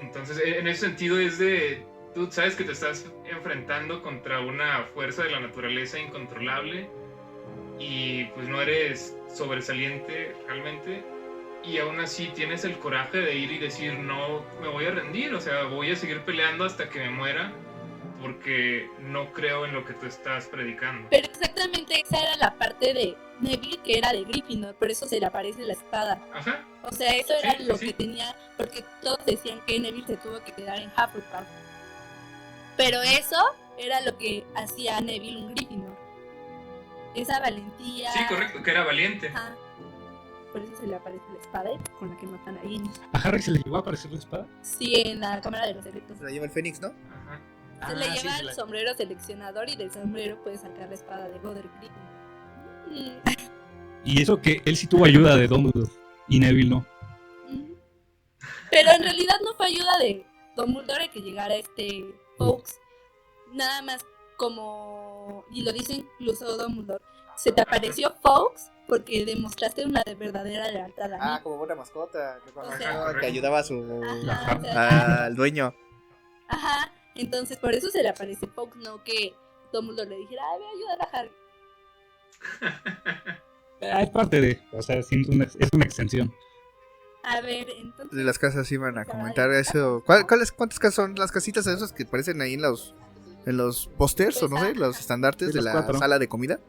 Entonces, en ese sentido es de... Tú sabes que te estás enfrentando contra una fuerza de la naturaleza incontrolable y pues no eres sobresaliente realmente, y aún así tienes el coraje de ir y decir, no me voy a rendir, o sea, voy a seguir peleando hasta que me muera, porque no creo en lo que tú estás predicando. Pero exactamente esa era la parte de Neville, que era de Gryffindor, por eso se le aparece la espada. Ajá. O sea, eso era Sí, lo sí. que tenía, porque todos decían que Neville se tuvo que quedar en Hufflepuff. Pero eso era lo que hacía a Neville un Gryffindor. Esa valentía. Sí, correcto, que era valiente. Ajá. Por eso se le aparece la espada con la que matan a Ginny. ¿A Harry se le llegó a aparecer la espada? Sí, en la Cámara de los Secretos. Se la lleva el Fénix, ¿no? Ajá. Se le sí, lleva se el la- sombrero seleccionador y del sombrero puede sacar la espada de Godric Gryffindor. Y eso que él sí tuvo ayuda de Dumbledore y Neville no. Pero Pero en realidad no fue ayuda de Dumbledore que llegara Fawkes. Nada más como, y lo dice incluso Dumbledore, se te apareció Fawkes porque demostraste una verdadera lealtad a mí. Como buena mascota, que O sea, que ayudaba a Ajá, o sea, al dueño. ajá, entonces por eso se le aparece Fawkes, no que Dumbledore le dijera, ay, voy a ayudar a Harry. Es parte de, o sea, es una extensión. A ver, entonces... De las casas iban a comentar eso. ¿Cuántas casas son las casitas esas que aparecen ahí en los pósters o no sé, los estandartes Sí, de los la 4. sala de comida?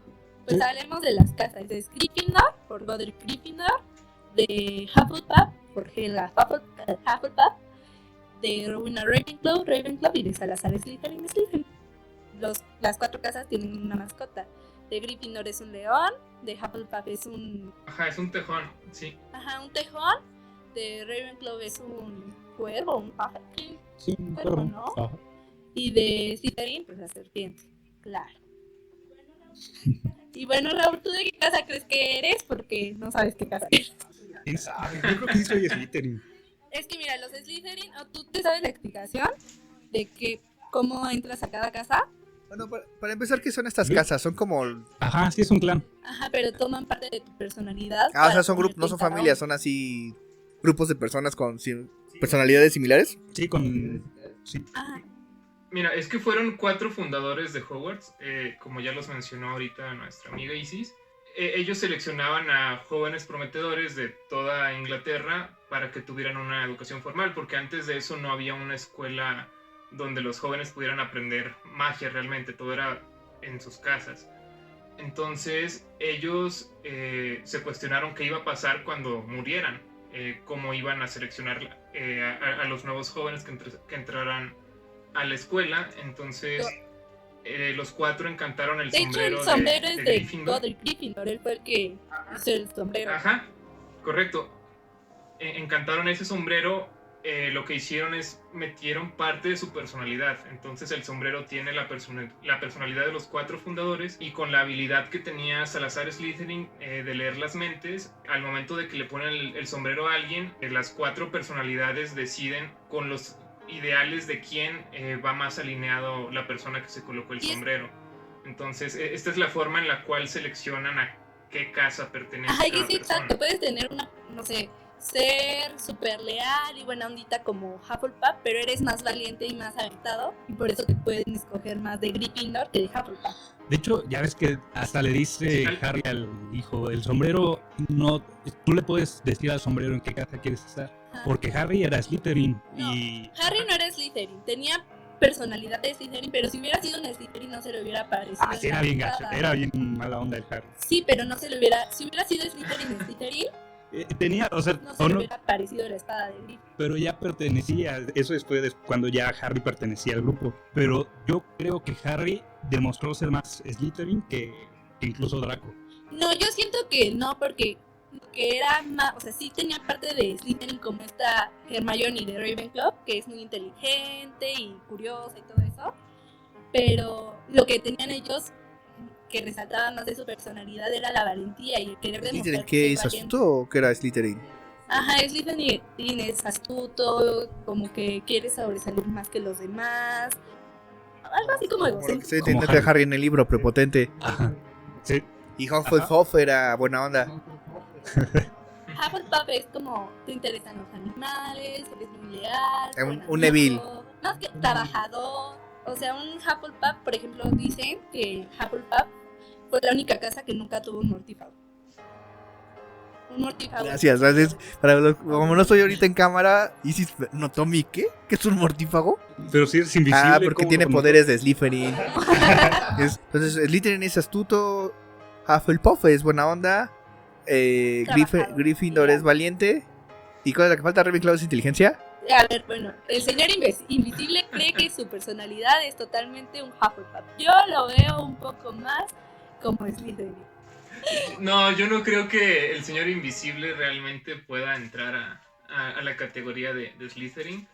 Pues hablemos de las casas. Es Gryffindor, por Godric Gryffindor, de Hufflepuff, por Helga Hufflepuff, de Rowena Ravenclaw y de Salazar Slytherin. Las 4 casas tienen una mascota. De Gryffindor es un león, de Hufflepuff es un tejón, sí. un tejón, de Ravenclaw es un cuervo, un pájaro, Sí, cuervo, ¿no? Ajá. Y de Slytherin, pues la serpiente, claro. Y bueno, Raúl, ¿tú de qué casa crees que eres? Porque no sabes qué casa eres. ¿Quién sabe? Yo creo que sí soy Slytherin. Es que mira, los Slytherin, ¿o tú te sabes la explicación de que cómo entras a cada casa? Bueno, para empezar, ¿qué son estas Sí. casas? Son como... Ajá, sí es un clan. Ajá, pero toman parte de tu personalidad. o sea, son grupos, no son familias, son así grupos de personas con personalidades similares. Sí, con... Sí. Ajá. Mira, es que fueron 4 fundadores de Hogwarts, como ya los mencionó ahorita nuestra amiga Isis. Ellos seleccionaban a jóvenes prometedores de toda Inglaterra para que tuvieran una educación formal, porque antes de eso no había una escuela donde los jóvenes pudieran aprender magia realmente, todo era en sus casas. Entonces ellos se cuestionaron qué iba a pasar cuando murieran, cómo iban a seleccionar a los nuevos jóvenes que entraran a la escuela. Entonces los 4 encantaron el De hecho, sombrero el sombrero es de de Gryffindor. Godric Gryffindor, él fue el que hizo el sombrero. Ajá, correcto. Encantaron ese sombrero. Lo que hicieron es metieron parte de su personalidad. Entonces el sombrero tiene la personalidad de los 4 fundadores, y con la habilidad que tenía Salazar Slytherin de leer las mentes, al momento de que le ponen el sombrero a alguien, las 4 personalidades deciden con los ideales de quién va más alineado la persona que se colocó el sombrero. Entonces esta es la forma en la cual seleccionan a qué casa pertenece Ajá, y cada sí, exacto, persona. puedes tener una, no sé, ser súper leal y buena ondita como Hufflepuff, pero eres más valiente y más aventado, y por eso te pueden escoger más de Gryffindor que de Hufflepuff. De hecho, ya ves que hasta le dice Harry al hijo, el sombrero, no, tú le puedes decir al sombrero en qué casa quieres estar. Ajá. Porque Harry era Slytherin No. y... Harry no era Slytherin, tenía personalidad de Slytherin, pero si hubiera sido un Slytherin no se le hubiera parecido. Ah, sí, era bien gacho, nada. era bien mala onda el Harry. Sí, pero no se le hubiera, si hubiera sido Slytherin, Tenía, o sea, no se o le no, hubiera parecido la espada de Gryffindor. pero ya pertenecía, eso después de cuando ya Harry pertenecía al grupo. Pero yo creo que Harry demostró ser más Slytherin que incluso Draco. No, yo siento que no, porque era más, o sea, sí tenía parte de Slytherin como esta Hermione de Ravenclaw, que es muy inteligente y curiosa y todo eso, pero lo que tenían ellos que resaltaba más de su personalidad era la valentía y el querer demostrar ¿Slytherin qué es ser valiente. astuto o qué era Slytherin? Ajá, Slytherin es astuto, como que quiere sobresalir más que los demás, algo así como Como lo que egocéntrico. estoy Como entendiendo de Harry. Harry en el libro, prepotente. Ajá. Sí. Y Hufflepuff era buena onda. Hufflepuff es como, te interesan los animales, eres muy leal. Un buen amigo, Neville. Más que trabajador. O sea, un Hufflepuff, por ejemplo, dicen que Hufflepuff fue la única casa que nunca tuvo un mortífago. Un mortífago. Gracias, gracias. Como no estoy ahorita en cámara, ¿Isis notó mi qué? ¿Que es un mortífago? Pero sí es invisible. Ah, porque ¿cómo tiene lo notó? poderes de Slytherin. Entonces, Slytherin es astuto, Hufflepuff es buena onda, Trabajador. Gryffindor es valiente. ¿Y cuál es la que falta? ¿Ravenclaw es inteligencia? A ver, bueno, el señor invisible cree que su personalidad es totalmente un Hufflepuff. Yo lo veo un poco más como Slytherin. No, yo no creo que el señor invisible realmente pueda entrar a la categoría de Slytherin.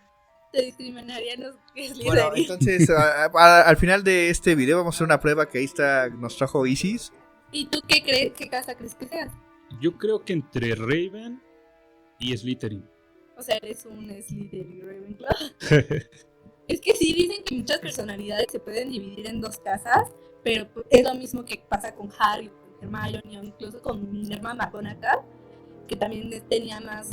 Te discriminarían los Slytherin. Bueno, entonces al final de este video vamos a hacer una prueba que ahí está, nos trajo Isis. ¿Y tú qué crees? ¿Qué casa crees que seas? Yo creo que entre Raven y Slytherin. O sea, eres un Slytherin Ravenclaw. Es que sí dicen que muchas personalidades se pueden dividir en dos casas, pero es lo mismo que pasa con Harry, con Hermione o incluso con Minerva McGonagall, que también tenía más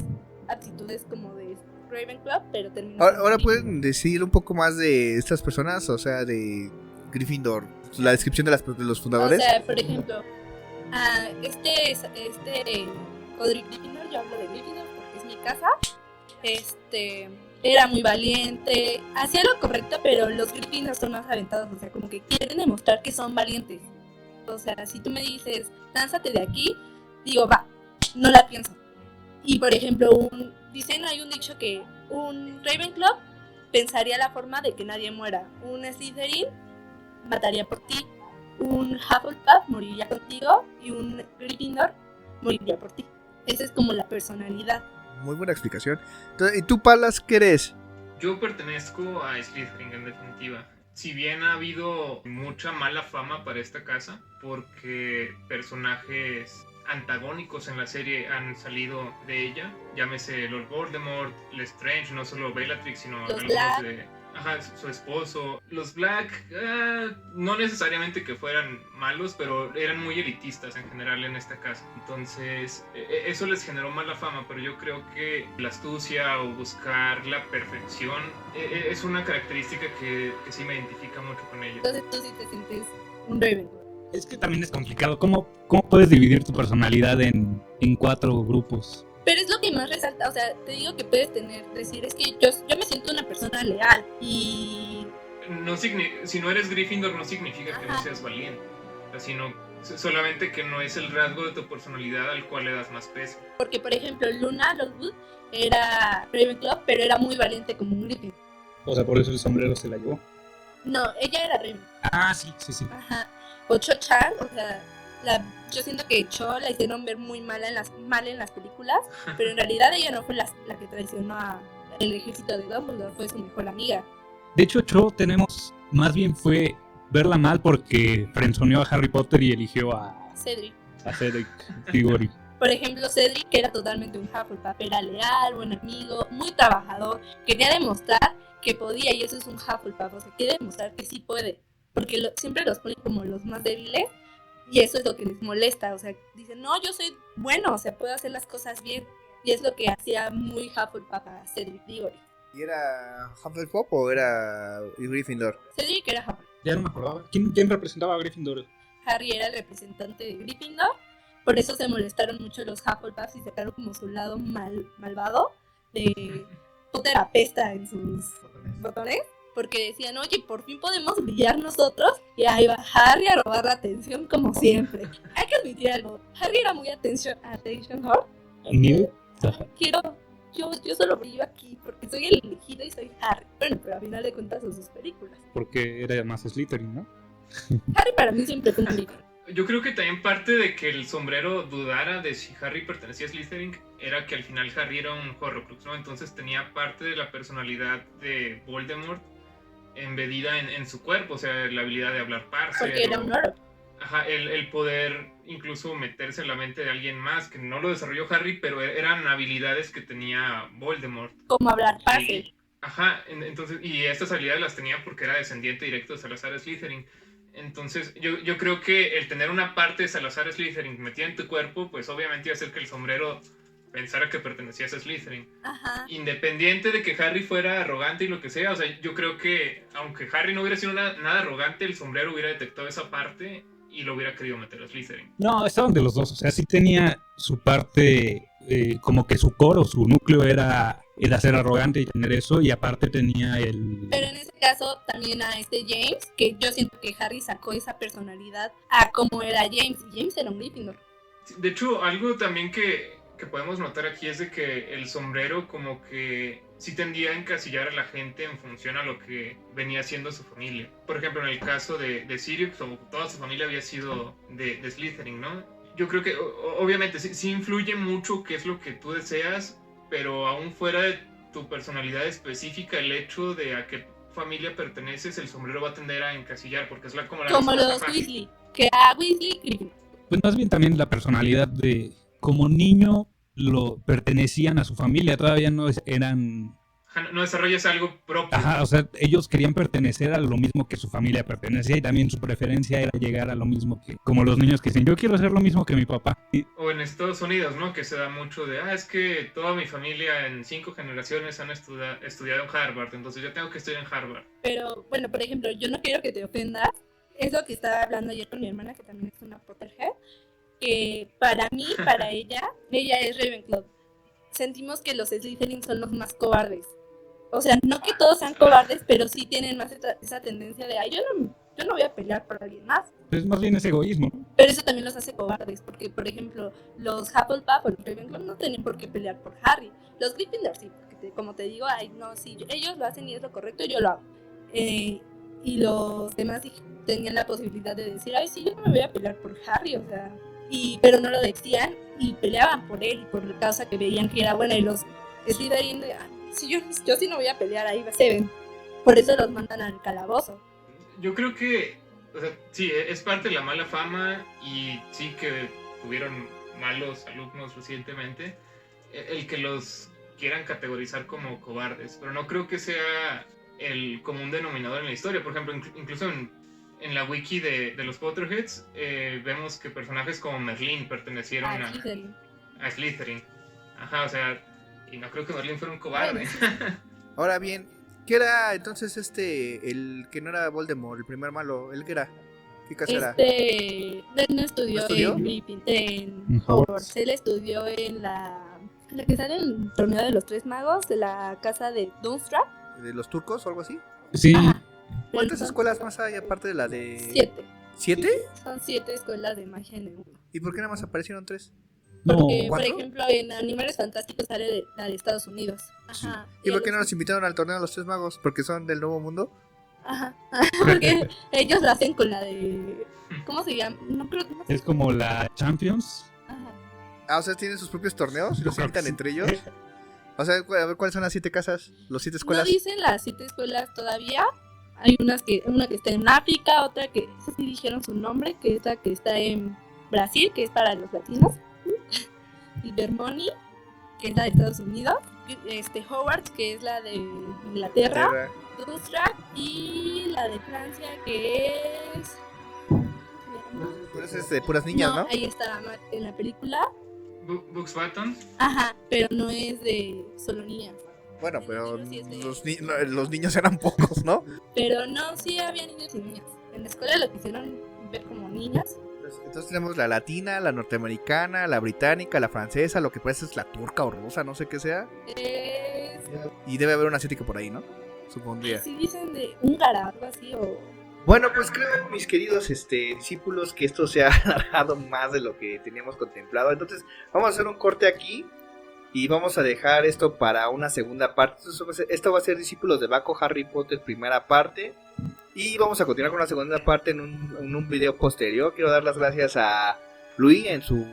aptitudes como de Ravenclaw, pero terminó Ahora siendo pueden decir un poco más de estas personas, o sea, de Gryffindor, la descripción de los O fundadores. sea, por ejemplo, Codric Gryffindor, yo hablo de Gryffindor porque es mi casa, era muy valiente, hacía lo correcto, pero los Gryffindor son más aventados, o sea, como que quieren demostrar que son valientes. O sea, si tú me dices, lánzate de aquí, digo, va, no la pienso. Y por ejemplo, hay un dicho que un Ravenclaw pensaría la forma de que nadie muera, un Slytherin mataría por ti, un Hufflepuff moriría contigo y un Gryffindor moriría por ti. Esa es como la personalidad. Muy buena explicación. Entonces, ¿y tú, Palas, qué eres? Yo pertenezco a Slytherin en definitiva. Si bien ha habido mucha mala fama para esta casa, porque personajes antagónicos en la serie han salido de ella, llámese Lord Voldemort, Lestrange, no solo Bellatrix, sino Los algunos Black. de... Ajá, su esposo. Los Black, no necesariamente que fueran malos, pero eran muy elitistas en general en esta casa. Entonces, eso les generó mala fama, pero yo creo que la astucia o buscar la perfección es una característica que sí me identifica mucho con ellos. Entonces tú sí te sientes un Ravenclaw. Es que también es complicado. ¿Cómo puedes dividir tu personalidad en 4 grupos? Pero es lo que más resalta, o sea, te digo que puedes decir, es que yo me siento una persona leal y... Si no eres Gryffindor no significa que no Ajá. seas valiente, o sea, sino solamente que no es el rasgo de tu personalidad al cual le das más peso. Porque, por ejemplo, Luna Lovegood era Ravenclaw, pero era muy valiente como un Gryffindor. O sea, por eso el sombrero se la llevó. No, ella era Ravenclaw. Ah, sí. Ajá. O Cho-Chang, o sea, yo siento que Cho la hicieron ver muy mal en las películas, pero en realidad ella no fue la que traicionó al ejército de Dumbledore, fue su mejor amiga. De hecho, tenemos, más bien fue verla mal porque frenzoneó a Harry Potter y eligió a Cedric. Cedric Diggory. Por ejemplo, Cedric era totalmente un Hufflepuff, era leal, buen amigo, muy trabajador, quería demostrar que podía y eso es un Hufflepuff, o sea, quiere demostrar que sí puede, porque siempre los ponen como los más débiles y eso es lo que les molesta, o sea, dicen, no, yo soy bueno, o sea, puedo hacer las cosas bien y es lo que hacía muy Hufflepuff a Cedric Diggory. ¿Y era Hufflepuff o era Gryffindor? Cedric era Hufflepuff, Ya no me acordaba. ¿Quién representaba a Gryffindor? Harry era el representante de Gryffindor, por eso se molestaron mucho los Hufflepuffs y sacaron como su lado malvado de Potter apesta en sus botones, porque decían, oye, por fin podemos brillar nosotros, y ahí va Harry a robar la atención como siempre. Hay que admitir algo, Harry era muy attention whore. Yo solo brillo aquí porque soy el elegido y soy Harry. Bueno, pero a final de cuentas son sus películas. Porque era más Slytherin, ¿no? Harry para mí siempre fue un película. Yo creo que también parte de que el sombrero dudara de si Harry pertenecía a Slytherin era que al final Harry era un Horrocrux, ¿no? Entonces tenía parte de la personalidad de Voldemort embedida en su cuerpo, o sea, la habilidad de hablar parser. Porque era un oro. Ajá, el poder incluso meterse en la mente de alguien más, que no lo desarrolló Harry, pero eran habilidades que tenía Voldemort. Como hablar parser. Ajá, entonces, y estas habilidades las tenía porque era descendiente directo de Salazar Slytherin. Entonces, yo creo que el tener una parte de Salazar Slytherin metida en tu cuerpo, pues obviamente iba a hacer que el sombrero pensara que pertenecías a Slytherin. Ajá. Independiente de que Harry fuera arrogante y lo que sea, o sea, yo creo que aunque Harry no hubiera sido nada arrogante, el sombrero hubiera detectado esa parte y lo hubiera querido meter a Slytherin. No, estaban de los dos, o sea, sí tenía su parte, como que su core, su núcleo era ser arrogante y tener eso, y aparte tenía el... Pero en ese caso también a James, que yo siento que Harry sacó esa personalidad a como era James, y James era un Gryffindor. De hecho, algo también que podemos notar aquí es de que el sombrero como que sí tendía a encasillar a la gente en función a lo que venía siendo su familia. Por ejemplo, en el caso de Sirius, toda su familia había sido de Slytherin, ¿no? Yo creo que obviamente sí influye mucho qué es lo que tú deseas, pero aún fuera de tu personalidad específica, el hecho de a qué familia perteneces, el sombrero va a tender a encasillar, porque es como los Weasley, que a Weasley, Gryffindor. Pues más bien también la personalidad de... Como niño, pertenecían a su familia, todavía no eran... No desarrollas algo propio. Ajá, o sea, ellos querían pertenecer a lo mismo que su familia pertenecía y también su preferencia era llegar a lo mismo que, como los niños que dicen, yo quiero hacer lo mismo que mi papá. O en Estados Unidos, ¿no? Que se da mucho de, es que toda mi familia en 5 generaciones han estudiado en Harvard, entonces yo tengo que estudiar en Harvard. Pero, bueno, por ejemplo, yo no quiero que te ofendas. Es lo que estaba hablando ayer con mi hermana, que también es una Potterhead, que para mí, para ella es Ravenclaw. Sentimos que los Slytherin son los más cobardes. O sea, no que todos sean cobardes, pero sí tienen más esa tendencia de, yo no voy a pelear por alguien más. Es más bien ese egoísmo. Pero eso también los hace cobardes, porque, por ejemplo, los Hufflepuff o los Ravenclaw no tienen por qué pelear por Harry. Los Gryffindor sí, porque como te digo, ellos lo hacen y es lo correcto, yo lo hago. Y los demás tenían la posibilidad de decir, sí, yo no me voy a pelear por Harry, o sea... pero no lo decían y peleaban por él y por la causa que veían que era buena, y los Slytherin de... yo sí no voy a pelear, ahí se ven. Por eso los mandan al calabozo. Yo creo que, o sea, sí, es parte de la mala fama y sí que tuvieron malos alumnos recientemente, el que los quieran categorizar como cobardes, pero no creo que sea el común denominador en la historia. Por ejemplo, incluso en la wiki de los Potterheads vemos que personajes como Merlín pertenecieron a Slytherin. Ajá, o sea... Y no creo que Merlín fuera un cobarde. Ahora bien, ¿qué era entonces el que no era Voldemort, el primer malo? ¿Él qué era? ¿Qué casa era? Él no estudió en Hogwarts. Él estudió en la que sale en el torneo de los 3 magos, de la casa de Dunstra. ¿De los turcos o algo así? Sí. Ajá. ¿Cuántas escuelas más hay aparte de la de...? 7. ¿7? Son 7 escuelas de magia en el mundo. ¿Y por qué nada más aparecieron 3? Porque, por 4? ejemplo, en Animales Fantásticos sale la de Estados Unidos. Ajá. ¿Y por qué no nos invitaron al torneo de los 3 magos? ¿Porque son del Nuevo Mundo? Ajá. Porque ellos lo hacen con la de... ¿Cómo se llama? No creo que... Es como la Champions. Ajá. O sea, ¿tienen sus propios torneos y los invitan entre ellos? O sea, a ver, ¿cuáles son las 7 casas? ¿Los 7 escuelas? No dicen las 7 escuelas todavía. Hay una que está en África, otra que... Eso sí dijeron su nombre, que es la que está en Brasil, que es para los latinos. Y Vermont, que es la de Estados Unidos, Hogwarts, que es la de Inglaterra, Dunstra, y la de Francia, que es... Pues es de puras niñas, ¿no? Ahí está en la película. Bugs Button. Ajá, pero no es de solo niñas. Bueno, pero Sí, es de... los niños eran pocos, ¿no? Pero no, sí había niños y niñas. En la escuela lo quisieron ver como niñas. Entonces tenemos la latina, la norteamericana, la británica, la francesa, lo que parece es la turca o rusa, no sé qué sea. Y debe haber una asiática por ahí, ¿no? Supondría. Si dicen de húngara, algo así, o... Bueno, pues creo, mis queridos discípulos, que esto se ha alargado más de lo que teníamos contemplado. Entonces vamos a hacer un corte aquí y vamos a dejar esto para una segunda parte. Esto va a ser Discípulos de Baco, Harry Potter, primera parte. Y vamos a continuar con la segunda parte en un video posterior. Quiero dar las gracias a Luis en su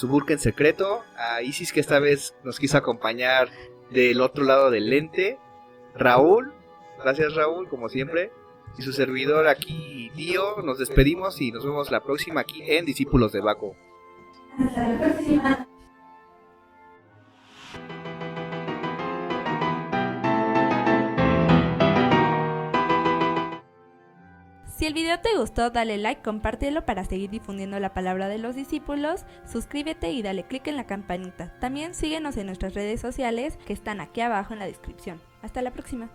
búnker secreto, a Isis, que esta vez nos quiso acompañar del otro lado del lente, Raúl, gracias Raúl, como siempre, y su servidor aquí, Dio. Nos despedimos y nos vemos la próxima aquí en Discípulos de Baco. Hasta la próxima. Si el video te gustó, dale like, compártelo para seguir difundiendo la palabra de los discípulos, suscríbete y dale click en la campanita. También síguenos en nuestras redes sociales que están aquí abajo en la descripción. Hasta la próxima.